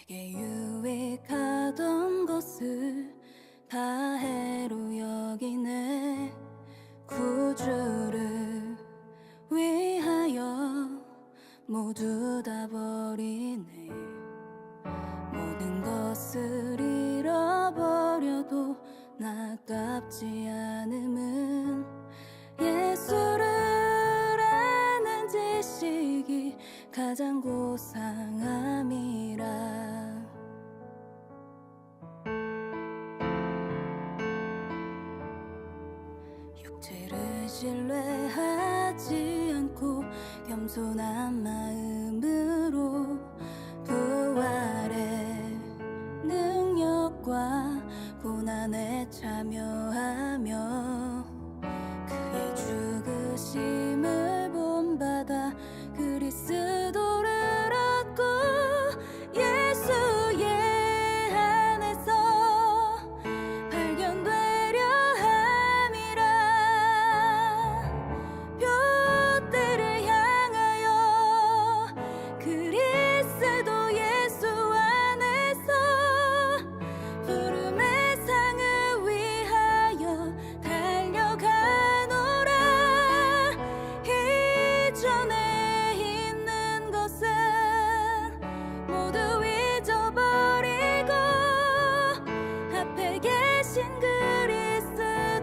내게 유익하던 것을 다 해로 여기네. 구주를 위하여 모두 다 버리네. 모든 것을 잃어버려도 아깝지 않음은 예수를 아는 지식이 가장 고상함이라. 육체를 신뢰하지 않고 겸손한 마음으로 부활의 능력과 고난에 참여하며 그의 죽으심을 본받아 그리스도를 얻고 예수의 안에서 발견되려 함이라. 둯대를 향하여 그리스도 예수 안에서 부름의 상을 위하여 달려가노라. 이전에 있는 것은 모두 잊어버리고 앞에 계신 그리스도께로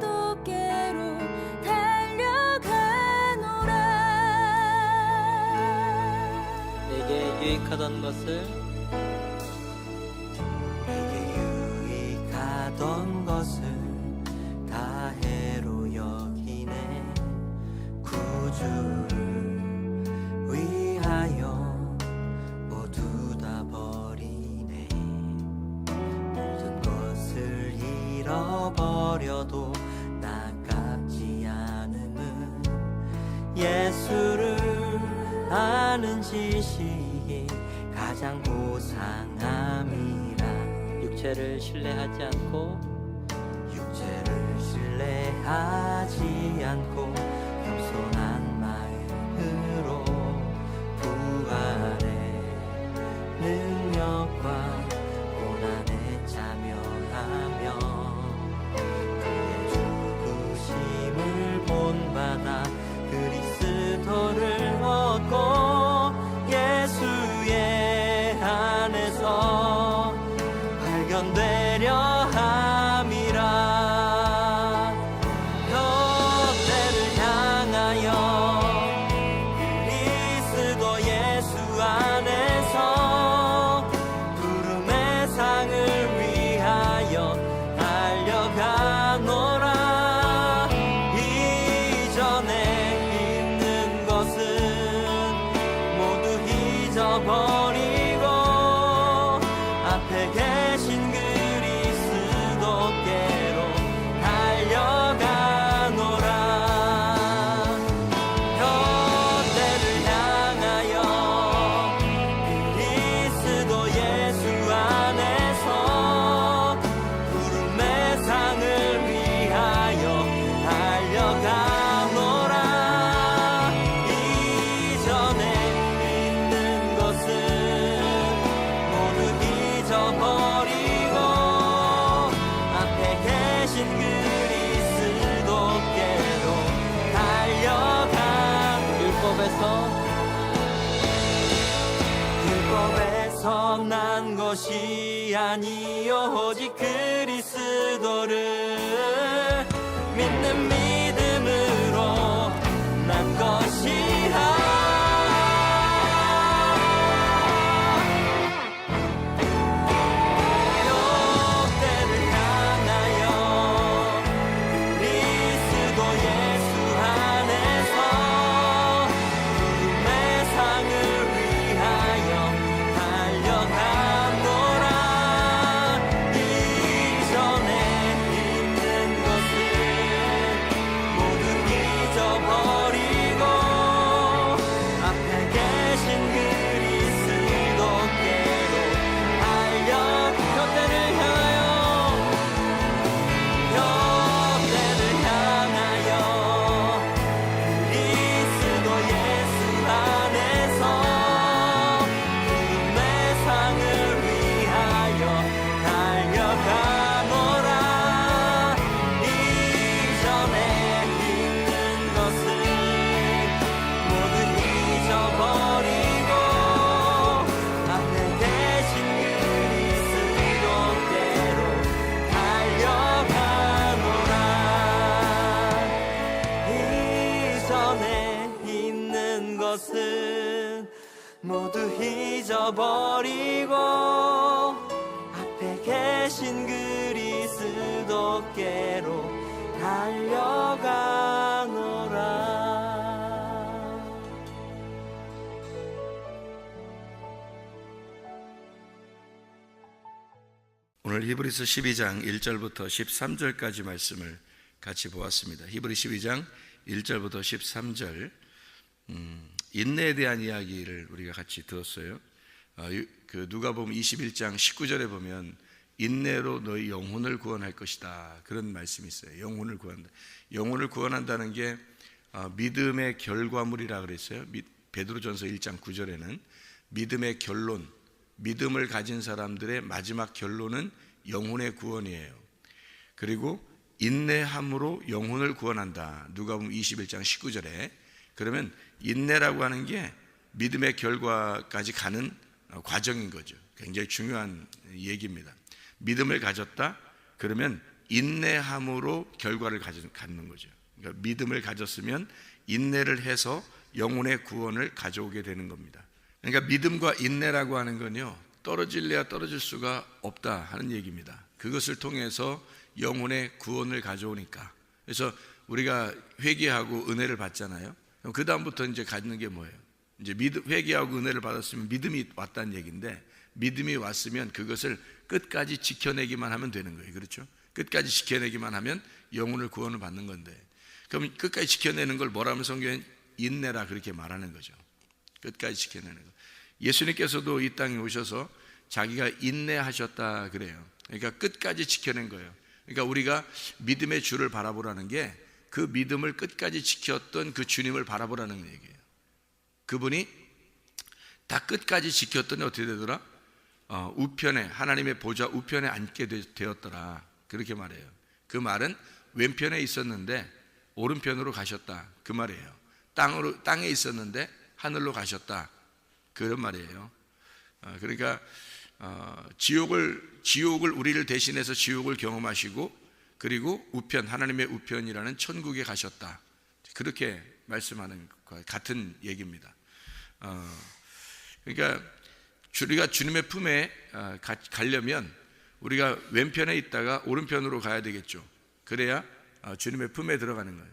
달려가노라. 내게 유익하던 것을 다 해로 여기네. 구주를 위하여 모두 다 버리네. 모든 것을 잃어버려도 아깝지 않음은 예수를 아는 지식이 가장 고상함이라. 육체를 신뢰하지 않고 겸손한 마음으로 부활의 능력과 고난에 참여하며 그의 죽으심을 본받아 그리스도를 얻고 예수의 안에서 발견되려 함이라. 둯대를 향하여 그리스도 예수 안에서 부름의 상을 위하여 달려가노라. 이전에 있는 것은 모두 잊어버리고 앞에 계신 그리스도께로 달려가노라. 둯대를 향하여 그리스도 예수 안에서 부름의 상을 위하여 달려가노라. 이전에 있는 것은 모두 잊어버리고 앞에 계신 그리스도께로 달려가. 율법에서 난 것이 아니요 오직 그리스도를 믿는 믿음으로 난 것이라. 둯대를 향하여 그리스도 예수 안에서 부름의 상을 위하여 달려가노라. 이전에 있는 것은 위한 것은 모두 잊어버리고 앞에 계신 그리스도께로 달려가노라. 오늘 히브리서 12장 1절부터 13절까지 말씀을 같이 보았습니다. 히브리 12장 1절부터 13절 인내에 대한 이야기를 우리가 같이 들었어요. 그 누가복음 21장 19절에 보면 인내로 너희 영혼을 구원할 것이다, 그런 말씀이 있어요. 영혼을 구한다. 영혼을 구원한다는 게 믿음의 결과물이라 그랬어요. 베드로전서 1장 9절에는 믿음의 결론, 믿음을 가진 사람들의 마지막 결론은 영혼의 구원이에요. 그리고 인내함으로 영혼을 구원한다. 누가복음 21장 19절에. 그러면 인내라고 하는 게 믿음의 결과까지 가는 과정인 거죠. 굉장히 중요한 얘기입니다. 믿음을 가졌다, 그러면 인내함으로 결과를 갖는 거죠. 그러니까 믿음을 가졌으면 인내를 해서 영혼의 구원을 가져오게 되는 겁니다. 그러니까 믿음과 인내라고 하는 건요, 떨어질래야 떨어질 수가 없다 하는 얘기입니다. 그것을 통해서 영혼의 구원을 가져오니까. 그래서 우리가 회개하고 은혜를 받잖아요. 그럼 그 다음부터 이제 갖는 게 뭐예요? 이제 회개하고 은혜를 받았으면 믿음이 왔다는 얘기인데, 믿음이 왔으면 그것을 끝까지 지켜내기만 하면 되는 거예요. 그렇죠? 끝까지 지켜내기만 하면 영혼을 구원을 받는 건데, 그럼 끝까지 지켜내는 걸 뭐라면 성경은 인내라 그렇게 말하는 거죠. 끝까지 지켜내는 거. 예수님께서도 이 땅에 오셔서 자기가 인내하셨다 그래요. 그러니까 끝까지 지켜낸 거예요. 그러니까 우리가 믿음의 주를 바라보라는 게 그 믿음을 끝까지 지켰던 그 주님을 바라보라는 얘기예요. 그분이 다 끝까지 지켰더니 어떻게 되더라? 우편에, 하나님의 보좌 우편에 앉게 되었더라, 그렇게 말해요. 그 말은 왼편에 있었는데 오른편으로 가셨다, 그 말이에요. 땅에 있었는데 하늘로 가셨다, 그런 말이에요. 그러니까 지옥을 우리를 대신해서 지옥을 경험하시고, 그리고 우편, 하나님의 우편이라는 천국에 가셨다, 그렇게 말씀하는 것 같은 얘기입니다. 그러니까 우리가 주님의 품에 가려면 우리가 왼편에 있다가 오른편으로 가야 되겠죠. 그래야 주님의 품에 들어가는 거예요.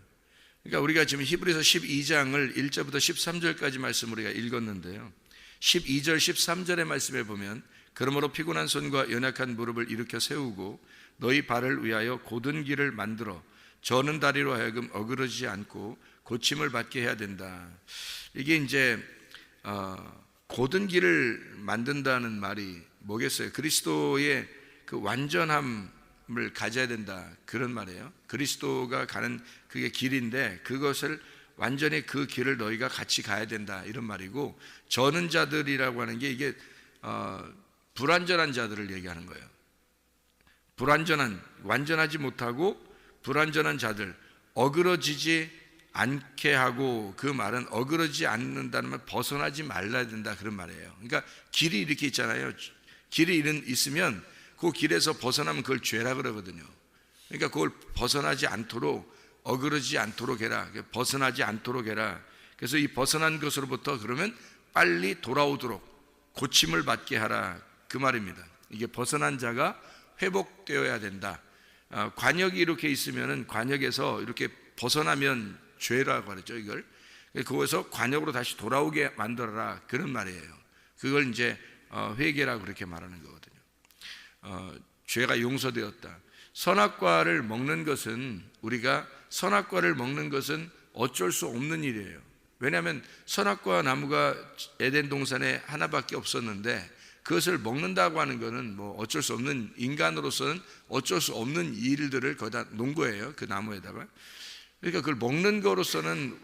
그러니까 우리가 지금 히브리서 12장을 1절부터 13절까지 말씀 우리가 읽었는데요, 12절 13절의 말씀에 보면 그러므로 피곤한 손과 연약한 무릎을 일으켜 세우고 너희 발을 위하여 곧은 길을 만들어 저는 다리로 하여금 어그러지지 않고 고침을 받게 해야 된다. 이게 이제 곧은 길을 만든다는 말이 뭐겠어요? 그리스도의 그 완전함을 가져야 된다, 그런 말이에요. 그리스도가 가는 그게 길인데 그것을 완전히 그 길을 너희가 같이 가야 된다, 이런 말이고, 저는 자들이라고 하는 게 이게 불완전한 자들을 얘기하는 거예요. 완전하지 못하고 불완전한 자들, 어그러지지 않게 하고, 그 말은 어그러지지 않는다는 말, 벗어나지 말아야 된다, 그런 말이에요. 그러니까 길이 이렇게 있잖아요. 길이 있으면 그 길에서 벗어나면 그걸 죄라 그러거든요. 그러니까 그걸 벗어나지 않도록, 어그러지지 않도록 해라, 벗어나지 않도록 해라. 그래서 이 벗어난 것으로부터 그러면 빨리 돌아오도록 고침을 받게 하라, 그 말입니다. 이게 벗어난 자가 회복되어야 된다. 관역이 이렇게 있으면은 관역에서 이렇게 벗어나면 죄라고 하죠, 이걸. 그거에서 관역으로 다시 돌아오게 만들어라, 그런 말이에요. 그걸 이제 회개라고 그렇게 말하는 거거든요. 죄가 용서되었다. 선악과를 먹는 것은, 우리가 선악과를 먹는 것은 어쩔 수 없는 일이에요. 왜냐하면 선악과 나무가 에덴 동산에 하나밖에 없었는데 그것을 먹는다고 하는 것은 뭐 어쩔 수 없는, 인간으로서는 어쩔 수 없는 일들을 거기다 놓은 거예요, 그 나무에다가. 그러니까 그걸 먹는 거로서는,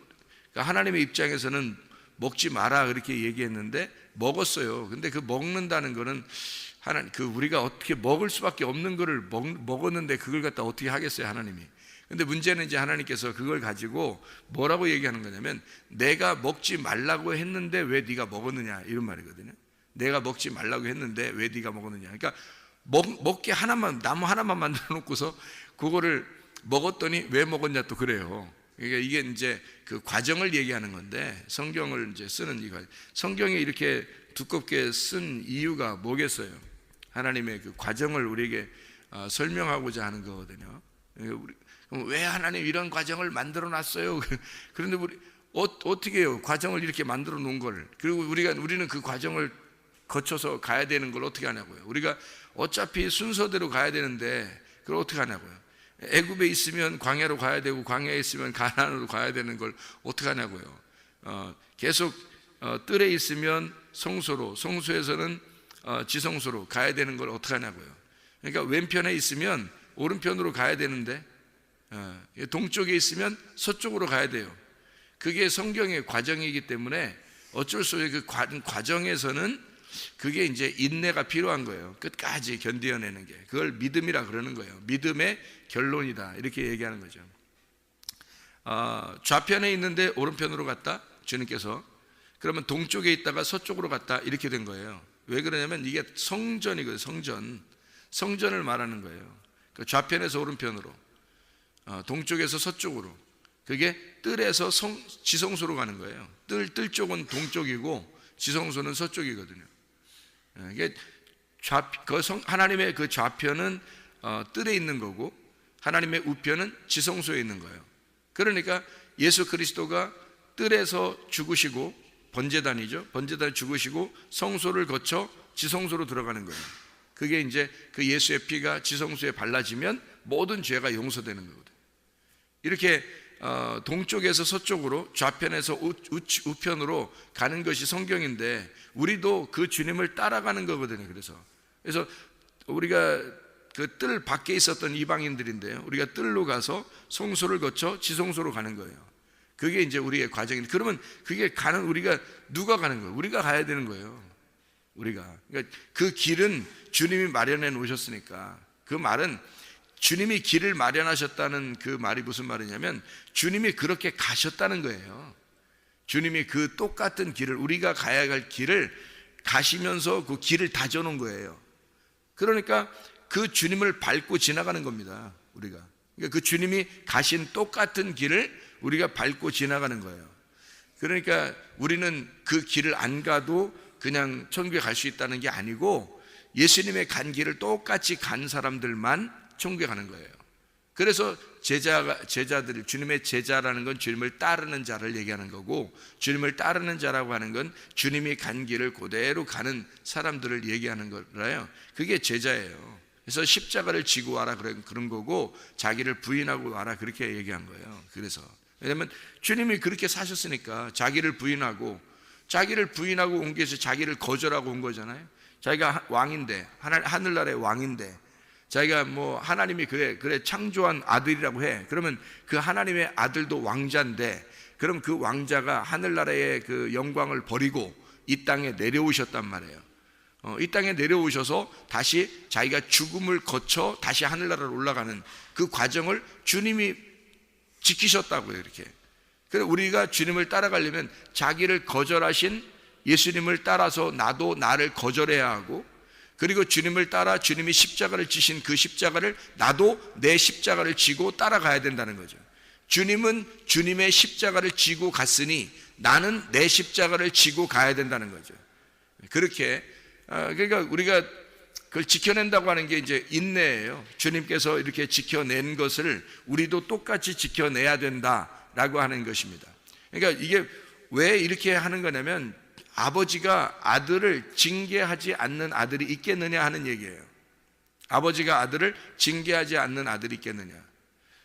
하나님의 입장에서는 먹지 마라 그렇게 얘기했는데 먹었어요. 근데 그 먹는다는 거는 우리가 어떻게 먹을 수밖에 없는 거를 먹었는데 그걸 갖다 어떻게 하겠어요, 하나님이. 근데 문제는 이제 하나님께서 그걸 가지고 뭐라고 얘기하는 거냐면, 내가 먹지 말라고 했는데 왜 네가 먹었느냐, 이런 말이거든요. 내가 먹지 말라고 했는데 왜 네가 먹었느냐. 그러니까 먹게 나무 하나만 만들어 놓고서 그거를 먹었더니 왜 먹었냐 또 그래요. 그러니까 이게 이제 그 과정을 얘기하는 건데, 성경을 이제 쓰는 이 과정, 성경이 이렇게 두껍게 쓴 이유가 뭐겠어요? 하나님의 그 과정을 우리에게 설명하고자 하는 거거든요. 그럼 왜 하나님 이런 과정을 만들어 놨어요? 그런데 우리 어떻게 해요? 과정을 이렇게 만들어 놓은 걸. 그리고 우리는 그 과정을 거쳐서 가야 되는 걸 어떻게 하냐고요? 우리가 어차피 순서대로 가야 되는데 그걸 어떻게 하냐고요? 애굽에 있으면 광야로 가야 되고, 광야에 있으면 가나안으로 가야 되는 걸 어떻게 하냐고요? 계속 뜰에 있으면 성소로, 성소에서는 지성소로 가야 되는 걸 어떻게 하냐고요? 그러니까 왼편에 있으면 오른편으로 가야 되는데, 동쪽에 있으면 서쪽으로 가야 돼요. 그게 성경의 과정이기 때문에 어쩔 수 없이 그 과정에서는 그게 이제 인내가 필요한 거예요. 끝까지 견디어내는 게. 그걸 믿음이라 그러는 거예요. 믿음의 결론이다, 이렇게 얘기하는 거죠. 좌편에 있는데 오른편으로 갔다, 주님께서. 그러면 동쪽에 있다가 서쪽으로 갔다, 이렇게 된 거예요. 왜 그러냐면 이게 성전이거든요. 성전을 말하는 거예요. 좌편에서 오른편으로, 동쪽에서 서쪽으로. 그게 뜰에서 지성소로 가는 거예요. 뜰 쪽은 동쪽이고 지성소는 서쪽이거든요. 이게 하나님의 그 좌편은 뜰에 있는 거고, 하나님의 우편은 지성소에 있는 거예요. 그러니까 예수 그리스도가 뜰에서 죽으시고, 번제단이죠. 번제단 죽으시고 성소를 거쳐 지성소로 들어가는 거예요. 그게 이제 그 예수의 피가 지성소에 발라지면 모든 죄가 용서되는 거거든요. 이렇게 동쪽에서 서쪽으로, 좌편에서 우편으로 가는 것이 성경인데, 우리도 그 주님을 따라가는 거거든요. 그래서 우리가 그 뜰 밖에 있었던 이방인들인데요, 우리가 뜰로 가서 성소를 거쳐 지성소로 가는 거예요. 그게 이제 우리의 과정인데, 그러면 그게 우리가 누가 가는 거예요? 우리가 가야 되는 거예요. 그러니까 그 길은 주님이 마련해 놓으셨으니까. 그 말은 주님이 길을 마련하셨다는 그 말이 무슨 말이냐면, 주님이 그렇게 가셨다는 거예요. 주님이 그 똑같은 길을, 우리가 가야 할 길을 가시면서 그 길을 다져놓은 거예요. 그러니까 그 주님을 밟고 지나가는 겁니다, 우리가. 그러니까 그 주님이 가신 똑같은 길을 우리가 밟고 지나가는 거예요. 그러니까 우리는 그 길을 안 가도 그냥 천국에 갈 수 있다는 게 아니고, 예수님의 간 길을 똑같이 간 사람들만 천국에 가는 거예요. 그래서 제자들, 주님의 제자라는 건 주님을 따르는 자를 얘기하는 거고, 주님을 따르는 자라고 하는 건 주님이 간 길을 그대로 가는 사람들을 얘기하는 거라요. 그게 제자예요. 그래서 십자가를 지고 와라 그런 거고, 자기를 부인하고 와라 그렇게 얘기한 거예요. 그래서 왜냐하면 주님이 그렇게 사셨으니까 자기를 부인하고 온 게 자기를 거절하고 온 거잖아요. 자기가 왕인데, 하늘나라의 왕인데, 자기가 뭐 하나님이 그래 창조한 아들이라고 해. 그러면 그 하나님의 아들도 왕자인데, 그럼 그 왕자가 하늘나라의 그 영광을 버리고 이 땅에 내려오셨단 말이에요. 이 땅에 내려오셔서 다시 자기가 죽음을 거쳐 다시 하늘나라로 올라가는 그 과정을 주님이 지키셨다고요, 이렇게. 그래서 우리가 주님을 따라가려면 자기를 거절하신 예수님을 따라서 나도 나를 거절해야 하고, 그리고 주님을 따라 주님이 십자가를 지신 그 십자가를 나도 내 십자가를 지고 따라가야 된다는 거죠. 주님은 주님의 십자가를 지고 갔으니 나는 내 십자가를 지고 가야 된다는 거죠. 그렇게 그러니까 우리가 그걸 지켜낸다고 하는 게 이제 인내예요. 주님께서 이렇게 지켜낸 것을 우리도 똑같이 지켜내야 된다라고 하는 것입니다. 그러니까 이게 왜 이렇게 하는 거냐면, 아버지가 아들을 징계하지 않는 아들이 있겠느냐 하는 얘기예요. 아버지가 아들을 징계하지 않는 아들이 있겠느냐.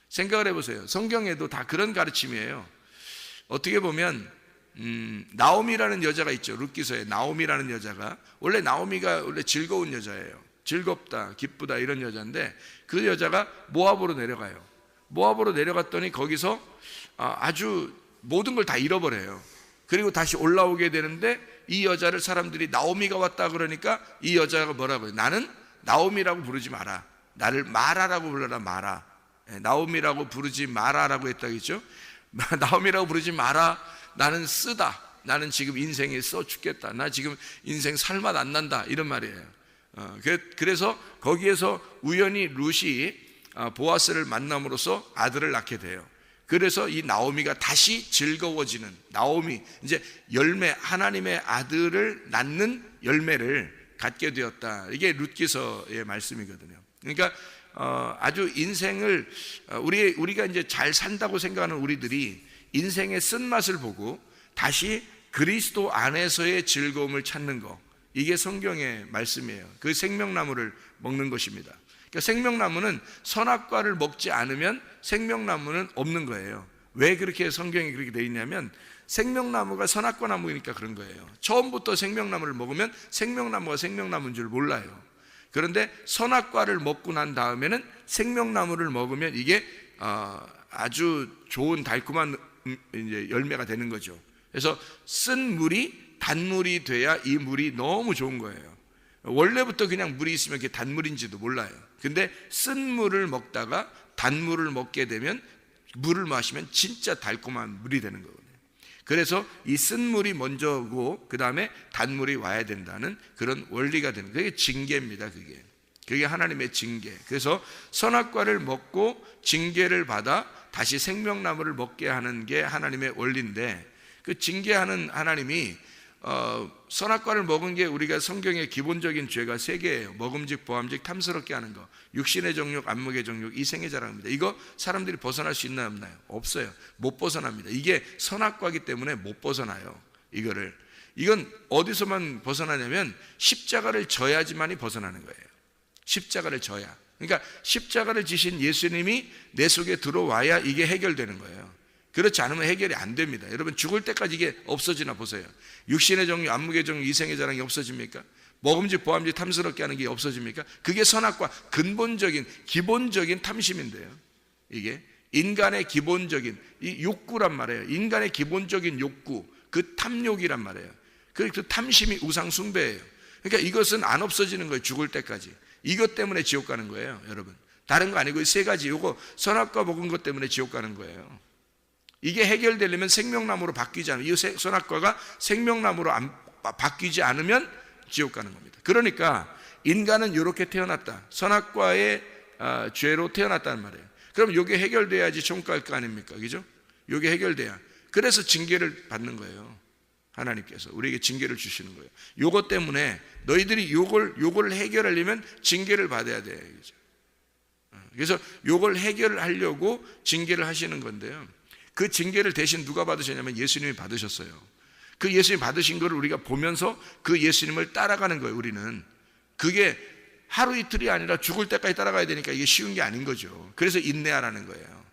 생각을 해보세요. 성경에도 다 그런 가르침이에요. 어떻게 보면 나오미라는 여자가 있죠. 룻기서에 나오미라는 여자가, 원래 나오미가 원래 즐거운 여자예요. 즐겁다, 기쁘다 이런 여자인데, 그 여자가 모압으로 내려가요. 모압으로 내려갔더니 거기서 아주 모든 걸 다 잃어버려요. 그리고 다시 올라오게 되는데, 이 여자를 사람들이 나오미가 왔다 그러니까 이 여자가 뭐라고 해요? 나는 나오미라고 부르지 마라, 나를 마라라고 불러라. 마라. 나오미라고 부르지 마라라고 했다겠죠. 나오미라고 부르지 마라, 나는 쓰다, 나는 지금 인생에 써 죽겠다, 나 지금 인생 살맛 안 난다, 이런 말이에요. 그래서 거기에서 우연히 룻이 보아스를 만남으로써 아들을 낳게 돼요. 그래서 이 나오미가 다시 즐거워지는, 나오미 이제 열매, 하나님의 아들을 낳는 열매를 갖게 되었다. 이게 룻기서의 말씀이거든요. 그러니까 아주 인생을 우리가 이제 잘 산다고 생각하는 우리들이 인생의 쓴맛을 보고 다시 그리스도 안에서의 즐거움을 찾는 거, 이게 성경의 말씀이에요. 그 생명나무를 먹는 것입니다. 그러니까 생명나무는 선악과를 먹지 않으면 생명나무는 없는 거예요. 왜 그렇게 성경이 그렇게 되어 있냐면 생명나무가 선악과 나무니까 그런 거예요. 처음부터 생명나무를 먹으면 생명나무가 생명나무인 줄 몰라요. 그런데 선악과를 먹고 난 다음에는 생명나무를 먹으면 이게 아주 좋은 달콤한 이제 열매가 되는 거죠. 그래서 쓴 물이 단물이 돼야 이 물이 너무 좋은 거예요. 원래부터 그냥 물이 있으면 그게 단물인지도 몰라요. 근데 쓴 물을 먹다가 단물을 먹게 되면, 물을 마시면 진짜 달콤한 물이 되는 거거든요. 그래서 이 쓴 물이 먼저고 그 다음에 단물이 와야 된다는 그런 원리가 되는 거예요. 그게 징계입니다. 그게 하나님의 징계. 그래서 선악과를 먹고 징계를 받아 다시 생명나무를 먹게 하는 게 하나님의 원리인데, 그 징계하는 하나님이 선악과를 먹은 게 우리가 성경의 기본적인 죄가 3개예요. 먹음직, 보암직, 탐스럽게 하는 거. 육신의 정욕, 안목의 정욕, 이생의 자랑입니다. 이거 사람들이 벗어날 수 있나요, 없나요? 없어요. 못 벗어납니다. 이게 선악과이기 때문에 못 벗어나요. 이건 어디서만 벗어나냐면 십자가를 져야지만이 벗어나는 거예요. 십자가를 져야. 그러니까 십자가를 지신 예수님이 내 속에 들어와야 이게 해결되는 거예요. 그렇지 않으면 해결이 안 됩니다. 여러분, 죽을 때까지 이게 없어지나 보세요. 육신의 정욕, 안목의 정욕, 이생의 자랑이 없어집니까? 먹음직, 보암직, 탐스럽게 하는 게 없어집니까? 그게 선악과 근본적인, 기본적인 탐심인데요. 이게 인간의 기본적인 이 욕구란 말이에요. 인간의 기본적인 욕구, 그 탐욕이란 말이에요. 그 탐심이 우상 숭배예요. 그러니까 이것은 안 없어지는 거예요. 죽을 때까지. 이것 때문에 지옥 가는 거예요, 여러분. 다른 거 아니고 이 3가지, 요거 선악과 먹은 것 때문에 지옥 가는 거예요. 이게 해결되려면 생명나무로 바뀌지 않으면, 이 선악과가 생명나무로 바뀌지 않으면 지옥 가는 겁니다. 그러니까 인간은 이렇게 태어났다. 선악과의 죄로 태어났다는 말이에요. 그럼 이게 해결돼야지 천국 갈 거 아닙니까? 그죠? 이게 해결돼야. 그래서 징계를 받는 거예요. 하나님께서 우리에게 징계를 주시는 거예요. 요것 때문에 너희들이 요걸 해결하려면 징계를 받아야 돼. 그죠? 그래서 요걸 해결하려고 징계를 하시는 건데요. 그 징계를 대신 누가 받으셨냐면 예수님이 받으셨어요. 그 예수님이 받으신 것을 우리가 보면서 그 예수님을 따라가는 거예요. 우리는 그게 하루 이틀이 아니라 죽을 때까지 따라가야 되니까 이게 쉬운 게 아닌 거죠. 그래서 인내하라는 거예요.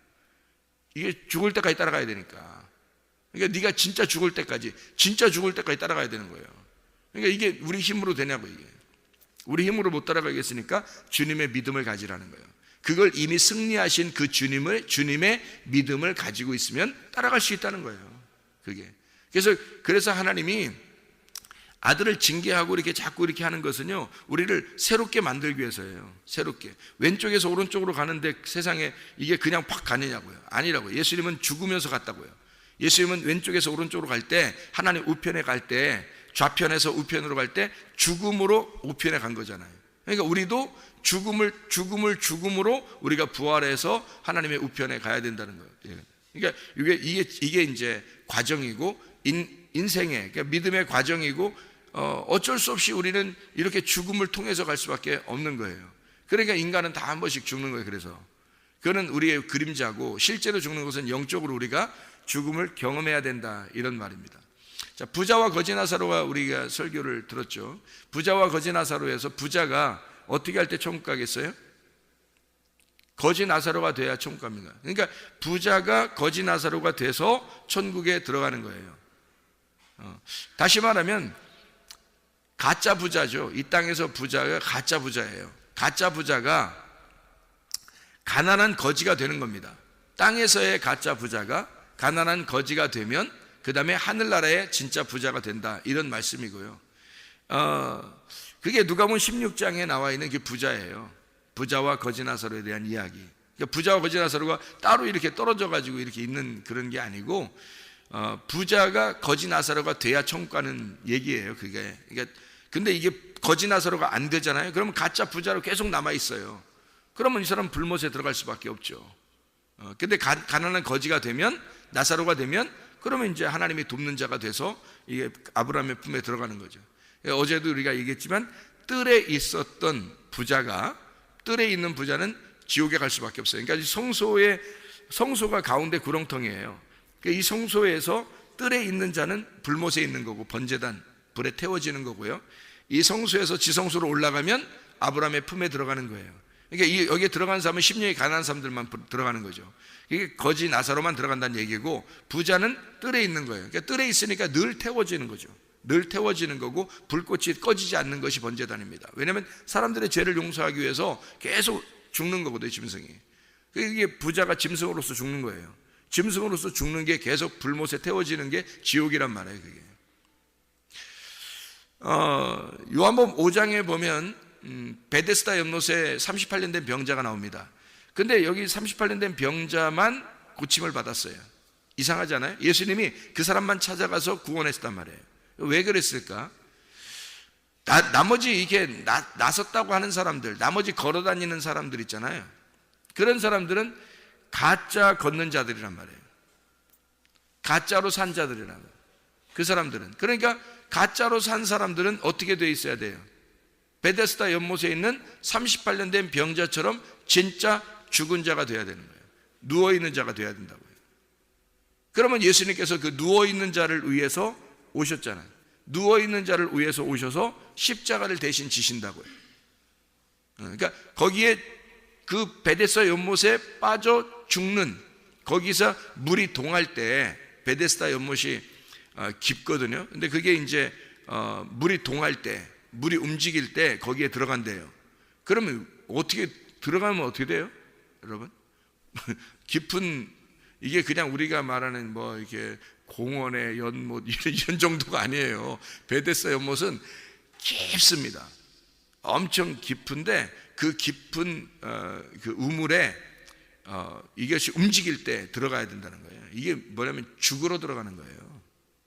이게 죽을 때까지 따라가야 되니까. 그러니까 네가 진짜 죽을 때까지 따라가야 되는 거예요. 그러니까 이게 우리 힘으로 되냐고. 이게 우리 힘으로 못 따라가겠으니까 주님의 믿음을 가지라는 거예요. 그걸 이미 승리하신 그 주님의 믿음을 가지고 있으면 따라갈 수 있다는 거예요. 그게. 그래서 하나님이 아들을 징계하고 이렇게 자꾸 이렇게 하는 것은요, 우리를 새롭게 만들기 위해서예요. 새롭게. 왼쪽에서 오른쪽으로 가는데 세상에 이게 그냥 팍 가느냐고요. 아니라고요. 예수님은 죽으면서 갔다고요. 예수님은 왼쪽에서 오른쪽으로 갈 때, 하나님 우편에 갈 때, 좌편에서 우편으로 갈 때 죽음으로 우편에 간 거잖아요. 그러니까 우리도 죽음으로 우리가 부활해서 하나님의 우편에 가야 된다는 거예요. 그러니까 이게 이제 과정이고 인생의, 그러니까 믿음의 과정이고 어쩔 수 없이 우리는 이렇게 죽음을 통해서 갈 수밖에 없는 거예요. 그러니까 인간은 다 한 번씩 죽는 거예요. 그래서 그는 우리의 그림자고 실제로 죽는 것은 영적으로 우리가 죽음을 경험해야 된다, 이런 말입니다. 자, 부자와 거지 나사로가 우리가 설교를 들었죠. 부자와 거지 나사로에서 부자가 어떻게 할 때 천국 가겠어요? 거지 나사로가 돼야 천국 갑니다. 그러니까 부자가 거지 나사로가 돼서 천국에 들어가는 거예요. 다시 말하면 가짜 부자죠. 이 땅에서 부자가 가짜 부자예요. 가짜 부자가 가난한 거지가 되는 겁니다. 땅에서의 가짜 부자가 가난한 거지가 되면 그 다음에 하늘나라의 진짜 부자가 된다, 이런 말씀이고요. 그게 누가복음 16장에 나와 있는 게 부자예요. 부자와 거지 나사로에 대한 이야기. 그러니까 부자와 거지 나사로가 따로 이렇게 떨어져 가지고 이렇게 있는 그런 게 아니고, 부자가 거지 나사로가 돼야 천국 가는 얘기예요. 그게. 그러니까 근데 이게 거지 나사로가 안 되잖아요. 그러면 가짜 부자로 계속 남아 있어요. 그러면 이 사람은 불못에 들어갈 수밖에 없죠. 근데 가난한 거지가 되면, 나사로가 되면, 그러면 이제 하나님이 돕는 자가 돼서 이게 아브라함의 품에 들어가는 거죠. 어제도 우리가 얘기했지만 뜰에 있었던 부자가, 뜰에 있는 부자는 지옥에 갈 수밖에 없어요. 그러니까 성소가 가운데 구렁텅이에요. 이 성소에서 뜰에 있는 자는 불못에 있는 거고, 번제단 불에 태워지는 거고요. 이 성소에서 지성소로 올라가면 아브라함의 품에 들어가는 거예요. 그러니까 여기에 들어가는 사람은 심령이 가난한 사람들만 들어가는 거죠. 이게 거지 나사로만 들어간다는 얘기고, 부자는 뜰에 있는 거예요. 그러니까 뜰에 있으니까 늘 태워지는 거죠. 늘 태워지는 거고, 불꽃이 꺼지지 않는 것이 번제단입니다. 왜냐하면 사람들의 죄를 용서하기 위해서 계속 죽는 거거든요, 짐승이. 이게 부자가 짐승으로서 죽는 거예요. 짐승으로서 죽는 게 계속 불못에 태워지는 게 지옥이란 말이에요, 그게. 요한복음 5장에 보면 베데스다 연못에 38년 된 병자가 나옵니다. 근데 여기 38년 된 병자만 고침을 받았어요. 이상하지 않아요? 예수님이 그 사람만 찾아가서 구원했단 말이에요. 왜 그랬을까? 나머지 이게 나섰다고 하는 사람들, 나머지 걸어다니는 사람들 있잖아요. 그런 사람들은 가짜 걷는 자들이란 말이에요. 가짜로 산 자들이란 말이에요. 그 사람들은. 그러니까 가짜로 산 사람들은 어떻게 돼 있어야 돼요? 베데스다 연못에 있는 38년 된 병자처럼 진짜 죽은 자가 돼야 되는 거예요. 누워있는 자가 돼야 된다고요. 그러면 예수님께서 그 누워있는 자를 위해서 오셨잖아요. 누워있는 자를 위해서 오셔서 십자가를 대신 지신다고요. 그러니까 거기에 그 베데스다 연못에 빠져 죽는, 거기서 물이 동할 때, 베데스다 연못이 깊거든요. 근데 그게 이제 물이 동할 때, 물이 움직일 때 거기에 들어간대요. 그러면 어떻게 들어가면 어떻게 돼요, 여러분? 깊은, 이게 그냥 우리가 말하는 뭐 이렇게 공원의 연못 이런 정도가 아니에요. 베데스다 연못은 깊습니다. 엄청 깊은데 그 깊은 그 우물에 이것이 움직일 때 들어가야 된다는 거예요. 이게 뭐냐면 죽으러 들어가는 거예요.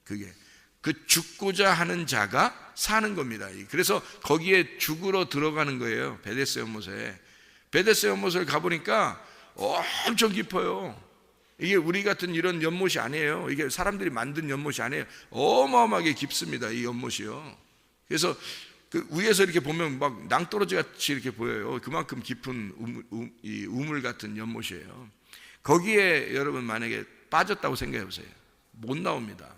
그게 그 죽고자 하는 자가 사는 겁니다. 그래서 거기에 죽으러 들어가는 거예요. 베데스다 연못에. 베데스다 연못을 가보니까 엄청 깊어요. 이게 우리 같은 이런 연못이 아니에요. 이게 사람들이 만든 연못이 아니에요. 어마어마하게 깊습니다, 이 연못이요. 그래서 그 위에서 이렇게 보면 막 낭떠러지 같이 이렇게 보여요. 그만큼 깊은 이 우물 같은 연못이에요. 거기에 여러분 만약에 빠졌다고 생각해 보세요. 못 나옵니다.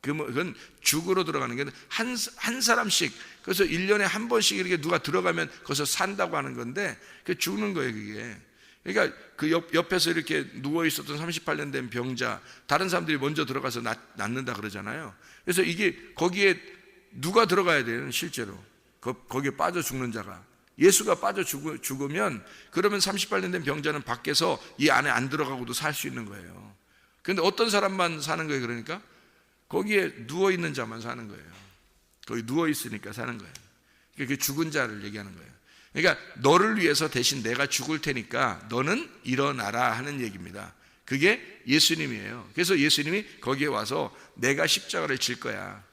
그건 죽으러 들어가는 게 한 사람씩, 그래서 1년에 한 번씩 이렇게 누가 들어가면 거기서 산다고 하는 건데, 그게 죽는 거예요, 그게. 그러니까 그 옆에서 이렇게 누워 있었던 38년 된 병자, 다른 사람들이 먼저 들어가서 낫는다 그러잖아요. 그래서 이게 거기에 누가 들어가야 돼요, 실제로. 거기에 빠져 죽는 자가. 예수가 빠져 죽으면 그러면 38년 된 병자는 밖에서 이 안에 안 들어가고도 살 수 있는 거예요. 그런데 어떤 사람만 사는 거예요, 그러니까? 거기에 누워있는 자만 사는 거예요. 거기 누워있으니까 사는 거예요. 그게 죽은 자를 얘기하는 거예요. 그러니까 너를 위해서 대신 내가 죽을 테니까 너는 일어나라 하는 얘기입니다. 그게 예수님이에요. 그래서 예수님이 거기에 와서 내가 십자가를 질 거야,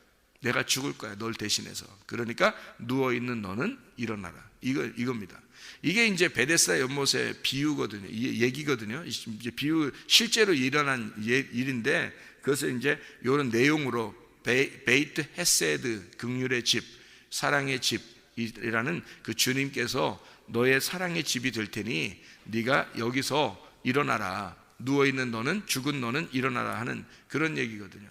내가 죽을 거야, 널 대신해서. 그러니까 누워있는 너는 일어나라, 이겁니다. 이게 이제 베데스다 연못의 비유거든요, 얘기거든요. 이제 비유, 실제로 일어난 일인데, 그것을 이제 이런 내용으로 베이트 헤세드, 긍휼의 집, 사랑의 집이라는 그 주님께서 너의 사랑의 집이 될 테니 네가 여기서 일어나라, 누워있는 너는, 죽은 너는 일어나라 하는 그런 얘기거든요.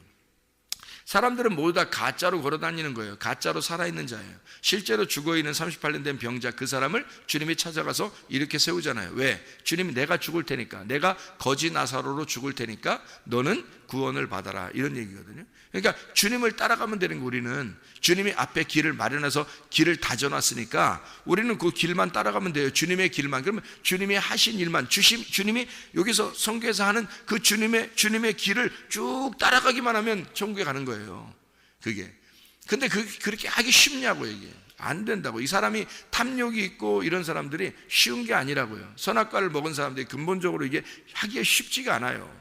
사람들은 모두 다 가짜로 걸어다니는 거예요. 가짜로 살아있는 자예요. 실제로 죽어있는 38년 된 병자, 그 사람을 주님이 찾아가서 이렇게 세우잖아요. 왜? 주님이 내가 죽을 테니까, 내가 거지 나사로로 죽을 테니까 너는 구원을 받아라, 이런 얘기거든요. 그러니까 주님을 따라가면 되는 거예요. 우리는 주님이 앞에 길을 마련해서 길을 다져놨으니까 우리는 그 길만 따라가면 돼요. 주님의 길만. 그러면 주님이 하신 일만, 주님이 여기서 성경에서 하는 그 주님의 길을 쭉 따라가기만 하면 천국에 가는 거예요, 그게. 근데 그렇게 하기 쉽냐고, 이게. 안 된다고. 이 사람이 탐욕이 있고 이런 사람들이 쉬운 게 아니라고요. 선악과를 먹은 사람들이 근본적으로 이게 하기가 쉽지가 않아요.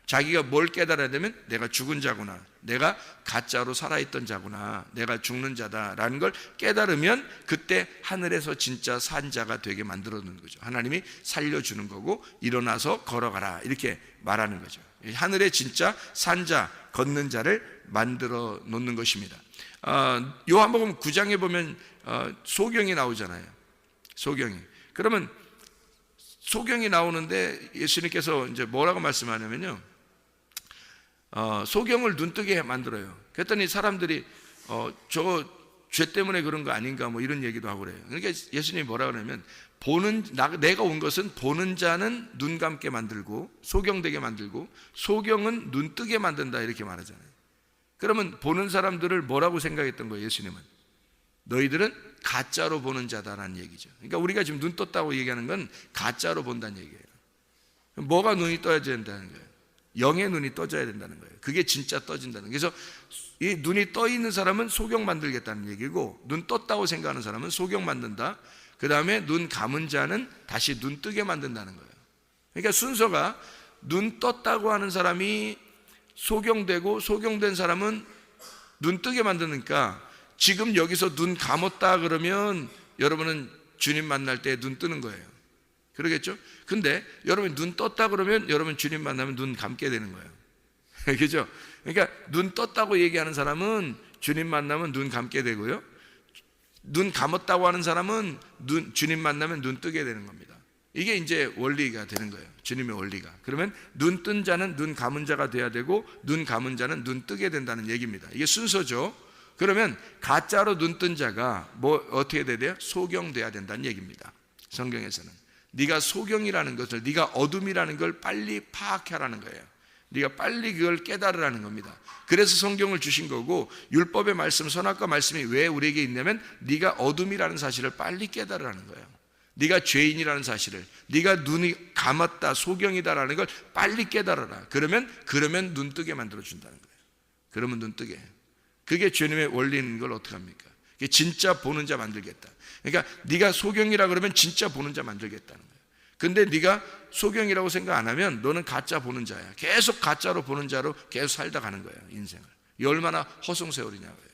자기가 뭘 깨달아야 되면 내가 죽은 자구나, 내가 가짜로 살아있던 자구나, 내가 죽는 자다라는 걸 깨달으면 그때 하늘에서 진짜 산 자가 되게 만들어 놓는 거죠. 하나님이 살려주는 거고 일어나서 걸어가라 이렇게 말하는 거죠. 하늘에 진짜 산 자, 걷는 자를 만들어 놓는 것입니다. 요한복음 9장에 보면 소경이 나오잖아요. 소경이. 그러면 소경이 나오는데 예수님께서 이제 뭐라고 말씀하냐면요, 소경을 눈뜨게 만들어요. 그랬더니 사람들이 저거 죄 때문에 그런 거 아닌가 뭐 이런 얘기도 하고 그래요. 그러니까 예수님이 뭐라 그러냐면 내가 온 것은 보는 자는 눈 감게 만들고 소경되게 만들고 소경은 눈 뜨게 만든다 이렇게 말하잖아요. 그러면 보는 사람들을 뭐라고 생각했던 거예요? 예수님은 너희들은 가짜로 보는 자다라는 얘기죠. 그러니까 우리가 지금 눈 떴다고 얘기하는 건 가짜로 본다는 얘기예요. 뭐가 눈이 떠야 된다는 거예요? 영의 눈이 떠져야 된다는 거예요. 그게 진짜 떠진다는 거예요. 그래서 이 눈이 떠 있는 사람은 소경 만들겠다는 얘기고, 눈 떴다고 생각하는 사람은 소경 만든다. 그 다음에 눈 감은 자는 다시 눈 뜨게 만든다는 거예요. 그러니까 순서가 눈 떴다고 하는 사람이 소경되고 소경된 사람은 눈 뜨게 만드니까 지금 여기서 눈 감았다 그러면 여러분은 주님 만날 때 눈 뜨는 거예요. 그러겠죠? 근데 여러분이 눈 떴다 그러면 여러분 주님 만나면 눈 감게 되는 거예요. 그죠? 그러니까 눈 떴다고 얘기하는 사람은 주님 만나면 눈 감게 되고요, 눈 감았다고 하는 사람은 주님 만나면 눈 뜨게 되는 겁니다. 이게 이제 원리가 되는 거예요. 주님의 원리가. 그러면 눈 뜬 자는 눈 감은 자가 돼야 되고 눈 감은 자는 눈 뜨게 된다는 얘기입니다. 이게 순서죠. 그러면 가짜로 눈 뜬 자가 어떻게 돼야 돼요? 소경돼야 된다는 얘기입니다. 성경에서는 네가 소경이라는 것을, 네가 어둠이라는 걸 빨리 파악하라는 거예요. 네가 빨리 그걸 깨달으라는 겁니다. 그래서 성경을 주신 거고, 율법의 말씀, 선악과 말씀이 왜 우리에게 있냐면 네가 어둠이라는 사실을 빨리 깨달으라는 거예요. 네가 죄인이라는 사실을, 네가 눈이 감았다, 소경이다라는 걸 빨리 깨달아라. 그러면 눈 뜨게 만들어 준다는 거예요. 그러면 눈 뜨게 해요. 그게 주님의 원리인 걸 어떻게 합니까? 그게 진짜 보는 자 만들겠다. 그러니까 네가 소경이라 그러면 진짜 보는 자 만들겠다는 거예요. 근데 네가 소경이라고 생각 안 하면 너는 가짜 보는 자야. 계속 가짜로 보는 자로 계속 살다 가는 거예요, 인생을. 이 얼마나 허송세월이냐고요.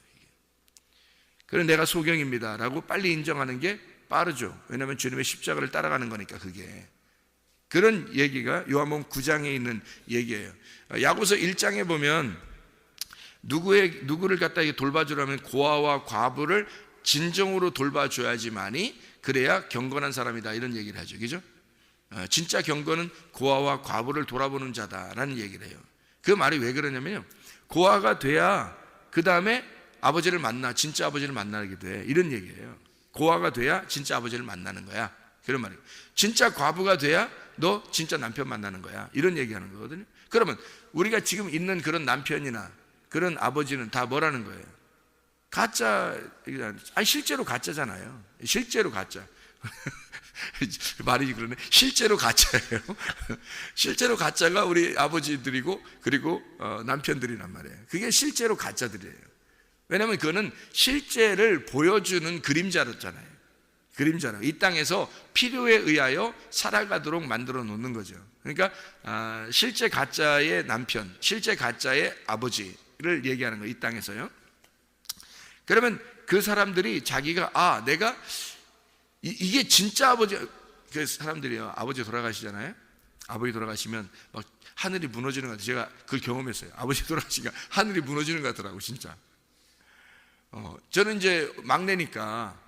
그래서 내가 소경입니다 라고 빨리 인정하는 게 빠르죠. 왜냐하면 주님의 십자가를 따라가는 거니까. 그게 그런 얘기가 요한복음 9장에 있는 얘기예요. 야고보서 1장에 보면 누구를 갖다 돌봐주라면 고아와 과부를 진정으로 돌봐줘야지만이 그래야 경건한 사람이다 이런 얘기를 하죠. 그죠? 진짜 경건은 고아와 과부를 돌아보는 자다라는 얘기를 해요. 그 말이 왜 그러냐면요, 고아가 돼야 그 다음에 아버지를 만나, 진짜 아버지를 만나게 돼 이런 얘기예요. 고아가 돼야 진짜 아버지를 만나는 거야, 그런 말이에요. 진짜 과부가 돼야 너 진짜 남편 만나는 거야 이런 얘기하는 거거든요. 그러면 우리가 지금 있는 그런 남편이나 그런 아버지는 다 뭐라는 거예요? 가짜. 아니 실제로 가짜잖아요. 실제로 가짜. 말이 그러네. 실제로 가짜예요. 실제로 가짜가 우리 아버지들이고 그리고 남편들이란 말이에요. 그게 실제로 가짜들이에요. 왜냐하면 그거는 실제를 보여주는 그림자였잖아요. 그림자로 이 땅에서 필요에 의하여 살아가도록 만들어 놓는 거죠. 그러니까 실제 가짜의 남편, 실제 가짜의 아버지를 얘기하는 거예요, 이 땅에서요. 그러면 그 사람들이 자기가 내가 이게 진짜 아버지, 그 사람들이요, 아버지 돌아가시잖아요. 아버지 돌아가시면 막 하늘이 무너지는 것 같아요. 제가 그걸 경험했어요. 아버지 돌아가시니까 하늘이 무너지는 것 같더라고, 진짜. 저는 이제 막내니까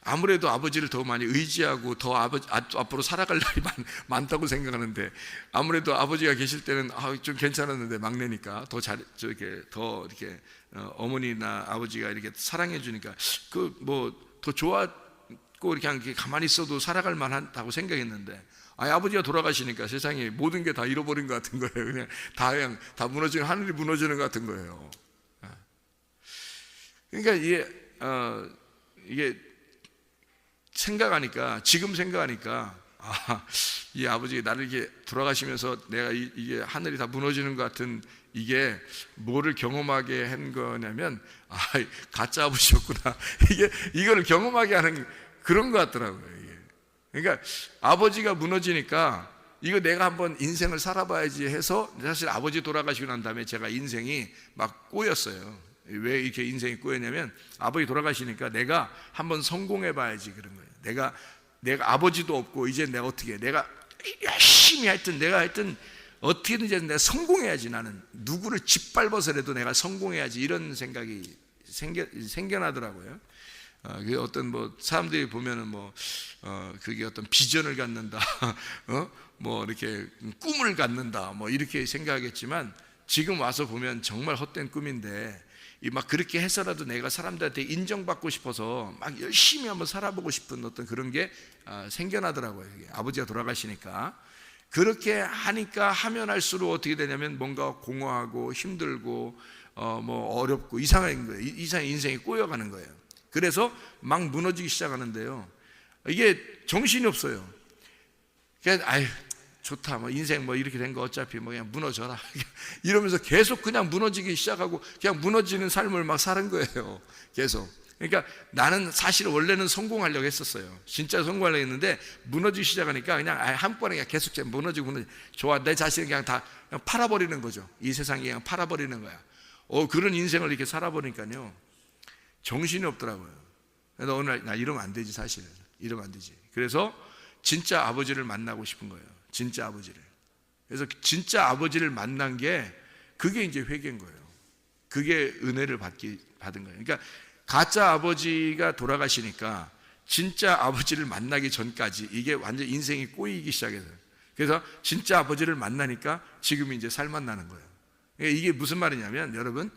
아무래도 아버지를 더 많이 의지하고 더 앞으로 살아갈 날이 많다고 생각하는데, 아무래도 아버지가 계실 때는 좀 괜찮았는데 막내니까 더 이렇게 어머니나 아버지가 이렇게 사랑해 주니까 더 좋았고 이렇게 가만히 있어도 살아갈 만하다고 생각했는데, 아버지가 돌아가시니까 세상에 모든 게 다 잃어버린 것 같은 거예요. 그냥 다 무너지는, 하늘이 무너지는 것 같은 거예요. 그러니까 이게 지금 생각하니까 이 아버지가 나를 이렇게 돌아가시면서 내가 이게 하늘이 다 무너지는 것 같은, 이게 뭐를 경험하게 한 거냐면 가짜 아버지였구나. 이거를 경험하게 하는 그런 것 같더라고요. 이게. 그러니까 아버지가 무너지니까 이거 내가 한번 인생을 살아봐야지 해서 사실 아버지 돌아가시고 난 다음에 제가 인생이 막 꼬였어요. 왜 이렇게 인생이 꼬였냐면 아버지 돌아가시니까 내가 한번 성공해봐야지 그런 거예요. 내가 아버지도 없고 이제 내가 어떻게 내가 열심히 하여튼 어떻게든지 내가 성공해야지. 나는 누구를 짓밟아서라도 내가 성공해야지 이런 생각이 생겨나더라고요. 그 어떤 뭐 사람들이 보면은 그게 어떤 비전을 갖는다, 뭐 이렇게 꿈을 갖는다, 뭐 이렇게 생각하겠지만 지금 와서 보면 정말 헛된 꿈인데 막 그렇게 해서라도 내가 사람들한테 인정받고 싶어서 막 열심히 한번 살아보고 싶은 어떤 그런 게 생겨나더라고요. 아버지가 돌아가시니까. 그렇게 하니까 하면 할수록 어떻게 되냐면 뭔가 공허하고 힘들고 뭐 어렵고 이상한 거예요. 이상한 인생이 꼬여가는 거예요. 그래서 막 무너지기 시작하는데요. 이게 정신이 없어요. 그냥 아유 좋다, 뭐 인생 뭐 이렇게 된 거 어차피 뭐 그냥 무너져라 이러면서 계속 그냥 무너지기 시작하고 그냥 무너지는 삶을 막 사는 거예요. 계속. 그러니까 나는 사실 원래는 성공하려고 했었어요. 진짜 성공하려고 했는데 무너지기 시작하니까 그냥 한 번에 그냥 계속 무너지고 좋아, 내 자신을 그냥 다 그냥 팔아버리는 거죠. 이 세상에 그냥 팔아버리는 거야. 그런 인생을 이렇게 살아보니까요 정신이 없더라고요. 그래서 오늘 나 이러면 안 되지, 사실 이러면 안 되지. 그래서 진짜 아버지를 만나고 싶은 거예요. 진짜 아버지를. 그래서 진짜 아버지를 만난 게 그게 이제 회개인 거예요. 그게 은혜를 받은 거예요. 그러니까 가짜 아버지가 돌아가시니까 진짜 아버지를 만나기 전까지 이게 완전 인생이 꼬이기 시작해서요. 그래서 진짜 아버지를 만나니까 지금 이제 살만 나는 거예요. 이게 무슨 말이냐면 여러분,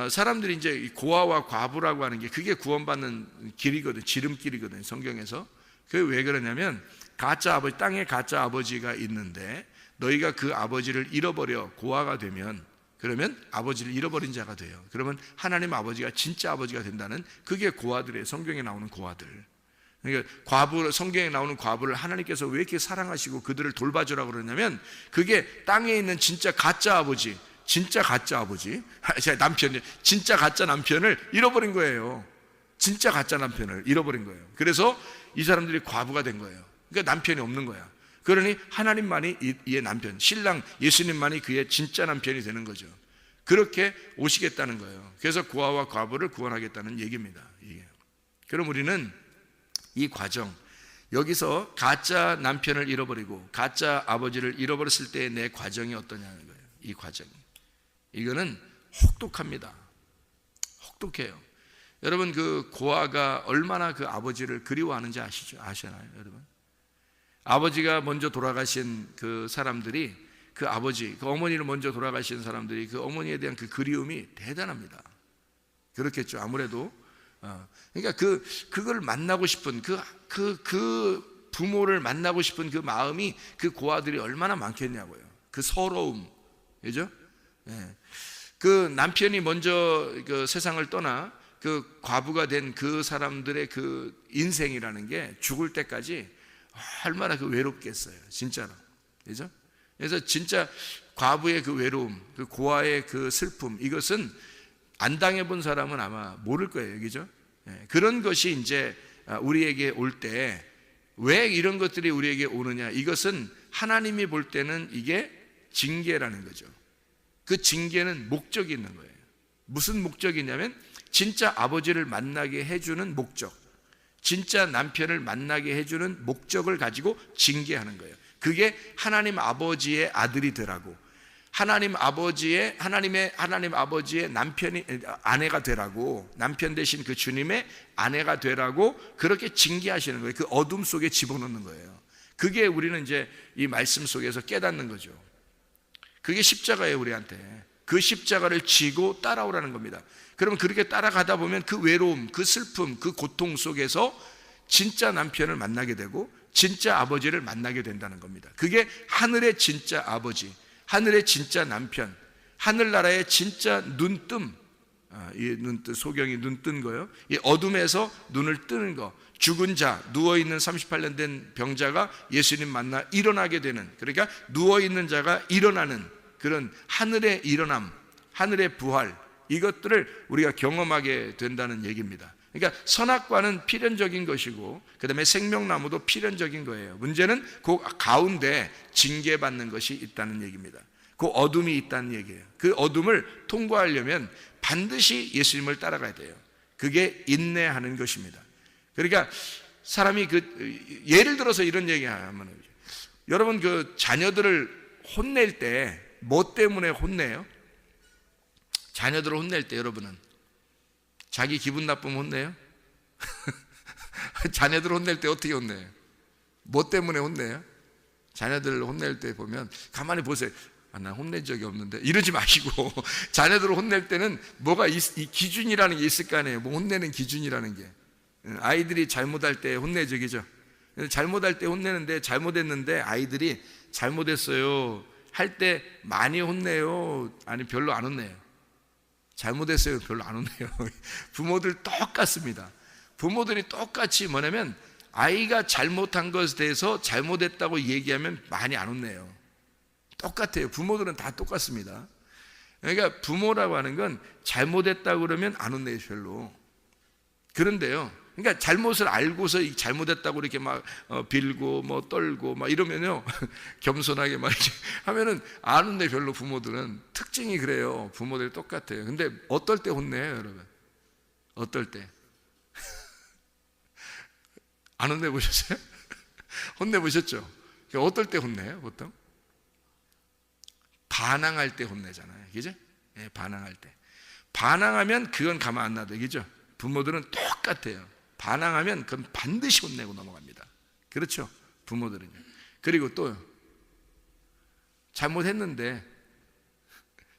사람들이 이제 고아와 과부라고 하는 게 그게 구원받는 길이거든, 지름길이거든 성경에서. 그게 왜 그러냐면 가짜 아버지, 땅에 가짜 아버지가 있는데 너희가 그 아버지를 잃어버려 고아가 되면, 그러면 아버지를 잃어버린 자가 돼요. 그러면 하나님 아버지가 진짜 아버지가 된다는, 그게 고아들이에요. 성경에 나오는 고아들. 그러니까 과부, 성경에 나오는 과부를 하나님께서 왜 이렇게 사랑하시고 그들을 돌봐주라고 그러냐면 그게 땅에 있는 진짜 가짜 아버지, 진짜 가짜 아버지, 제 남편이 진짜 가짜 남편을 잃어버린 거예요. 진짜 가짜 남편을 잃어버린 거예요. 그래서 이 사람들이 과부가 된 거예요. 그러니까 남편이 없는 거야. 그러니 하나님만이 이의 남편, 신랑 예수님만이 그의 진짜 남편이 되는 거죠. 그렇게 오시겠다는 거예요. 그래서 고아와 과부를 구원하겠다는 얘기입니다. 그럼 우리는 이 과정, 여기서 가짜 남편을 잃어버리고 가짜 아버지를 잃어버렸을 때의 내 과정이 어떠냐는 거예요. 이 과정이, 이거는 혹독합니다. 혹독해요. 여러분, 그 고아가 얼마나 그 아버지를 그리워하는지 아시나요, 여러분? 아버지가 먼저 돌아가신 그 사람들이, 그 아버지, 그 어머니를 먼저 돌아가신 사람들이 그 어머니에 대한 그 그리움이 대단합니다. 그렇겠죠, 아무래도. 그러니까 그걸 만나고 싶은 그 부모를 만나고 싶은 그 마음이 그 고아들이 얼마나 많겠냐고요. 그 서러움, 그죠? 그 남편이 먼저 그 세상을 떠나 그 과부가 된 그 사람들의 그 인생이라는 게 죽을 때까지 얼마나 그 외롭겠어요, 진짜로. 그죠? 그래서 진짜 과부의 그 외로움, 그 고아의 그 슬픔, 이것은 안 당해본 사람은 아마 모를 거예요, 그죠? 그런 것이 이제 우리에게 올 때 왜 이런 것들이 우리에게 오느냐, 이것은 하나님이 볼 때는 이게 징계라는 거죠. 그 징계는 목적이 있는 거예요. 무슨 목적이 있냐면 진짜 아버지를 만나게 해주는 목적, 진짜 남편을 만나게 해주는 목적을 가지고 징계하는 거예요. 그게 하나님 아버지의 아들이 되라고, 하나님 아버지의 남편이 아내가 되라고, 남편 대신 그 주님의 아내가 되라고 그렇게 징계하시는 거예요. 그 어둠 속에 집어넣는 거예요. 그게 우리는 이제 이 말씀 속에서 깨닫는 거죠. 그게 십자가예요, 우리한테. 그 십자가를 지고 따라오라는 겁니다. 그러면 그렇게 따라가다 보면 그 외로움, 그 슬픔, 그 고통 속에서 진짜 남편을 만나게 되고 진짜 아버지를 만나게 된다는 겁니다. 그게 하늘의 진짜 아버지, 하늘의 진짜 남편, 하늘나라의 진짜 눈뜸, 이 눈뜬, 소경이 눈뜬 거예요. 이 어둠에서 눈을 뜨는 거, 죽은 자, 누워있는 38년 된 병자가 예수님 만나 일어나게 되는, 그러니까 누워있는 자가 일어나는 그런 하늘의 일어남, 하늘의 부활, 이것들을 우리가 경험하게 된다는 얘기입니다. 그러니까 선악과는 필연적인 것이고 그 다음에 생명나무도 필연적인 거예요. 문제는 그 가운데 징계받는 것이 있다는 얘기입니다. 그 어둠이 있다는 얘기예요. 그 어둠을 통과하려면 반드시 예수님을 따라가야 돼요. 그게 인내하는 것입니다. 그러니까 사람이 예를 들어서 이런 얘기하면, 여러분 그 자녀들을 혼낼 때 뭐 때문에 혼내요? 자녀들을 혼낼 때 여러분은 자기 기분 나쁘면 혼내요? 자녀들을 혼낼 때 어떻게 혼내요? 뭐 때문에 혼내요? 자녀들을 혼낼 때 보면 가만히 보세요. 난 혼낸 적이 없는데 이러지 마시고 자녀들을 혼낼 때는 뭐가 이 기준이라는 게 있을 거 아니에요. 뭐 혼내는 기준이라는 게. 아이들이 잘못할 때 혼내죠, 그죠? 잘못할 때 혼내는데 잘못했는데 아이들이 잘못했어요 할 때 많이 혼내요? 아니 별로 안 혼내요? 잘못했어요? 별로 안 혼내요? 부모들 똑같습니다. 부모들이 똑같이 뭐냐면 아이가 잘못한 것에 대해서 잘못했다고 얘기하면 많이 안 혼내요. 똑같아요. 부모들은 다 똑같습니다. 그러니까 부모라고 하는 건 잘못했다고 그러면 안 혼내요, 별로. 그런데요, 그러니까 잘못을 알고서 잘못했다고 이렇게 막 빌고 뭐 떨고 막 이러면요 겸손하게 막 이렇게 하면은 안 혼내, 별로. 부모들은 특징이 그래요. 부모들이 똑같아요. 근데 어떨 때 혼내요, 여러분? 어떨 때? 안 혼내보셨어요? 혼내보셨죠? 어떨 때 혼내요, 보통? 반항할 때 혼내잖아요, 그죠? 예, 반항할 때. 반항하면 그건 가만 안 놔둬요, 그죠? 부모들은 똑같아요. 반항하면 그건 반드시 혼내고 넘어갑니다. 그렇죠? 부모들은요. 그리고 또 잘못했는데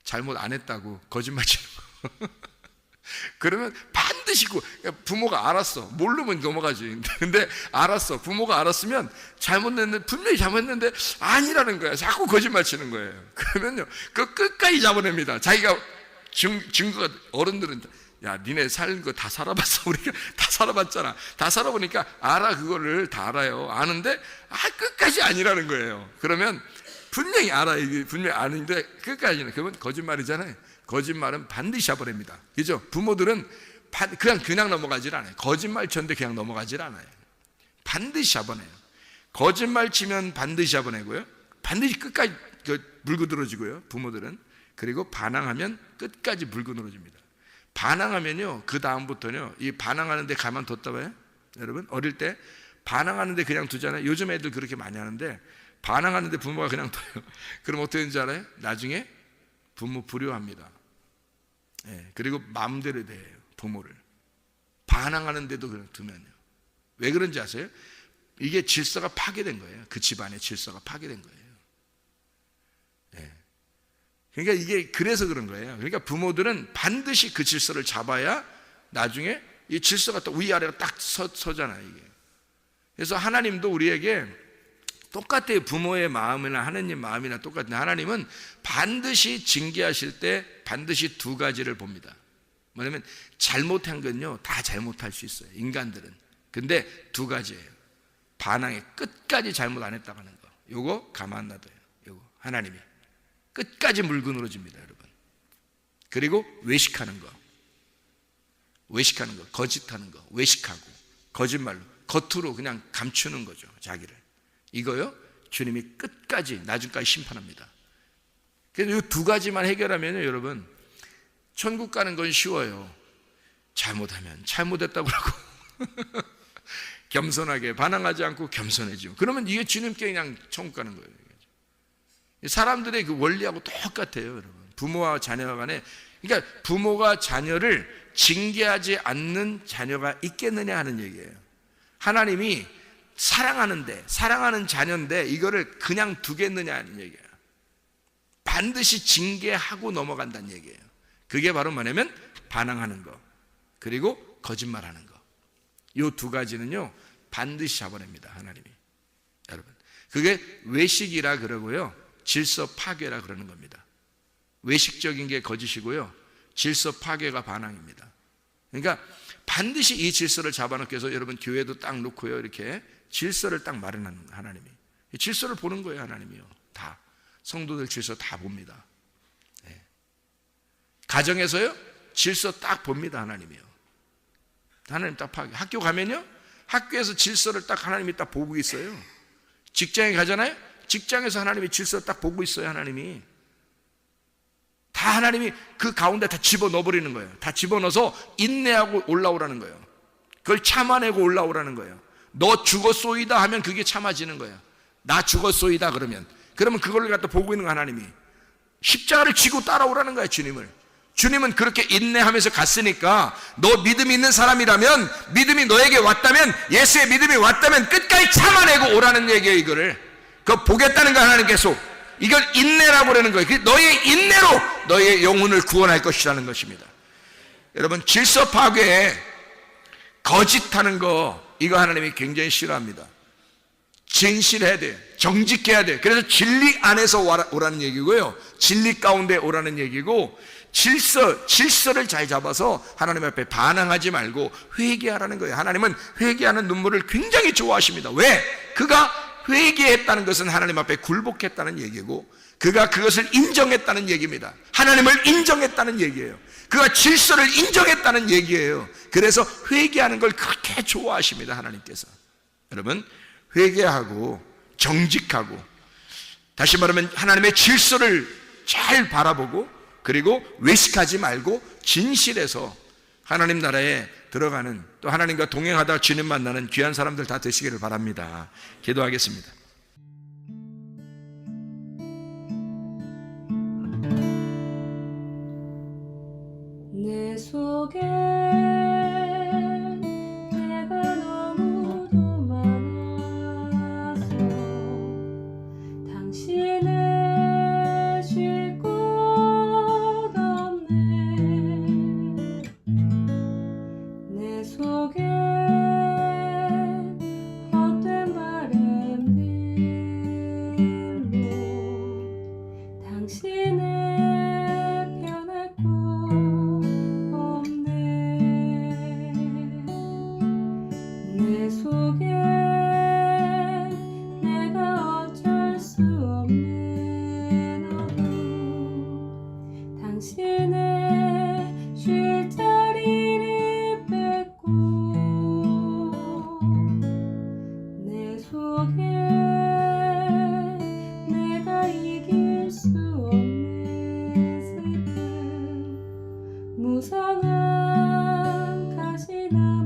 잘못 안 했다고 거짓말 치는 거. 그러면 반드시 부모가 알았어. 모르면 넘어가지. 근데 알았어. 부모가 알았으면 잘못했는데, 분명히 잘못했는데 아니라는 거야. 자꾸 거짓말 치는 거예요. 그러면요, 그 끝까지 잡아냅니다. 자기가 증거가, 어른들은 야, 니네 살 거 다 살아봤어. 우리가 다 살아봤잖아. 다 살아보니까 알아. 그거를 다 알아요. 아는데 끝까지 아니라는 거예요. 그러면 분명히 알아. 이게 분명히 아는데 끝까지는. 그러면 거짓말이잖아요. 거짓말은 반드시 잡아냅니다. 그죠? 부모들은 그냥 넘어가질 않아요. 거짓말 쳤는데 그냥 넘어가질 않아요. 반드시 잡아내요. 거짓말 치면 반드시 잡아내고요. 반드시 끝까지 물고 늘어지고요. 부모들은. 그리고 반항하면 끝까지 물고 늘어집니다. 반항하면요, 그 다음부터는요, 이 반항하는데 가만뒀다 봐요. 여러분, 어릴 때 반항하는데 그냥 두잖아요. 요즘 애들 그렇게 많이 하는데, 반항하는데 부모가 그냥 둬요. 그럼 어떻게 되는지 알아요? 나중에 부모 불효합니다. 예, 그리고 마음대로 돼요, 부모를. 반항하는데도 그냥 두면요. 왜 그런지 아세요? 이게 질서가 파괴된 거예요. 그 집안의 질서가 파괴된 거예요. 예. 그러니까 이게 그래서 그런 거예요. 그러니까 부모들은 반드시 그 질서를 잡아야 나중에 이 질서가 또 위아래가 딱 서잖아요, 이게. 그래서 하나님도 우리에게 똑같아요. 부모의 마음이나 하나님 마음이나 똑같은데, 하나님은 반드시 징계하실 때 반드시 두 가지를 봅니다. 뭐냐면 잘못한 건요, 다 잘못할 수 있어요, 인간들은. 근데 두 가지예요. 반항에 끝까지 잘못 안 했다고 하는 거, 요거 가만 안 놔둬요. 요거 하나님이 끝까지 물고 늘어집니다, 여러분. 그리고 외식하는 거, 거짓하는 거, 외식하고 거짓말로 겉으로 그냥 감추는 거죠, 자기를. 이거요, 주님이 끝까지 나중까지 심판합니다. 그래서 이 두 가지만 해결하면요, 여러분, 천국 가는 건 쉬워요. 잘못하면 잘못했다고 그러고 겸손하게 반항하지 않고 겸손해지고, 그러면 이게 주님께 그냥 천국 가는 거예요. 사람들의 그 원리하고 똑같아요, 여러분. 부모와 자녀 간에. 그러니까 부모가 자녀를 징계하지 않는 자녀가 있겠느냐 하는 얘기예요. 하나님이 사랑하는 자녀인데 이거를 그냥 두겠느냐 하는 얘기예요. 반드시 징계하고 넘어간다는 얘기예요. 그게 바로 뭐냐면 반항하는 거, 그리고 거짓말하는 거. 이 두 가지는요, 반드시 잡아냅니다, 하나님이. 여러분, 그게 외식이라 그러고요, 질서 파괴라 그러는 겁니다. 외식적인 게 거짓이고요, 질서 파괴가 반항입니다. 그러니까 반드시 이 질서를 잡아놓기 위해서 여러분 교회도 딱 놓고요, 이렇게 질서를 딱 마련하는 하나님이. 질서를 보는 거예요, 하나님이요. 다 성도들 질서 다 봅니다. 네. 가정에서요, 질서 딱 봅니다, 하나님이요. 하나님 딱 파괴. 학교 가면요, 학교에서 질서를 딱 하나님이 딱 보고 있어요. 직장에 가잖아요, 직장에서 하나님이 질서를 딱 보고 있어요. 하나님이 다 하나님이 그 가운데 다 집어넣어버리는 거예요. 다 집어넣어서 인내하고 올라오라는 거예요. 그걸 참아내고 올라오라는 거예요. 너 죽었소이다 하면 그게 참아지는 거예요. 나 죽었소이다 그러면 그걸 갖다 보고 있는 거 하나님이 십자가를 지고 따라오라는 거예요. 주님은 그렇게 인내하면서 갔으니까 너 믿음이 있는 사람이라면, 믿음이 너에게 왔다면, 예수의 믿음이 왔다면 끝까지 참아내고 오라는 얘기예요. 이거를 그거 보겠다는 거 하나님께서. 이걸 인내라고 그러는 거예요. 너의 인내로 너의 영혼을 구원할 것이라는 것입니다. 여러분, 질서 파괴에 거짓하는 거, 이거 하나님이 굉장히 싫어합니다. 진실해야 돼요. 정직해야 돼요. 그래서 진리 안에서 오라는 얘기고요, 진리 가운데 오라는 얘기고, 질서를 잘 잡아서 하나님 앞에 반항하지 말고 회개하라는 거예요. 하나님은 회개하는 눈물을 굉장히 좋아하십니다. 왜? 그가 회개했다는 것은 하나님 앞에 굴복했다는 얘기고, 그가 그것을 인정했다는 얘기입니다. 하나님을 인정했다는 얘기예요. 그가 질서를 인정했다는 얘기예요. 그래서 회개하는 걸 그렇게 좋아하십니다. 하나님께서. 여러분, 회개하고 정직하고, 다시 말하면 하나님의 질서를 잘 바라보고, 그리고 외식하지 말고 진실해서 하나님 나라에 들어가는, 또 하나님과 동행하다 주님 만나는 귀한 사람들 다 되시기를 바랍니다. 기도하겠습니다. 내 속에 내가 너무도 많아서 당신을 쉴 곳 없네. 내 속에 헛된 바램들로 당신을 변할 곳 없네. 내 속에 내가 어쩔 수 없는 어둠, 당신의 쉴 자리를 뺏고, 내 속에 내가 이길 수 없는 슬픔, 무성한 가시나무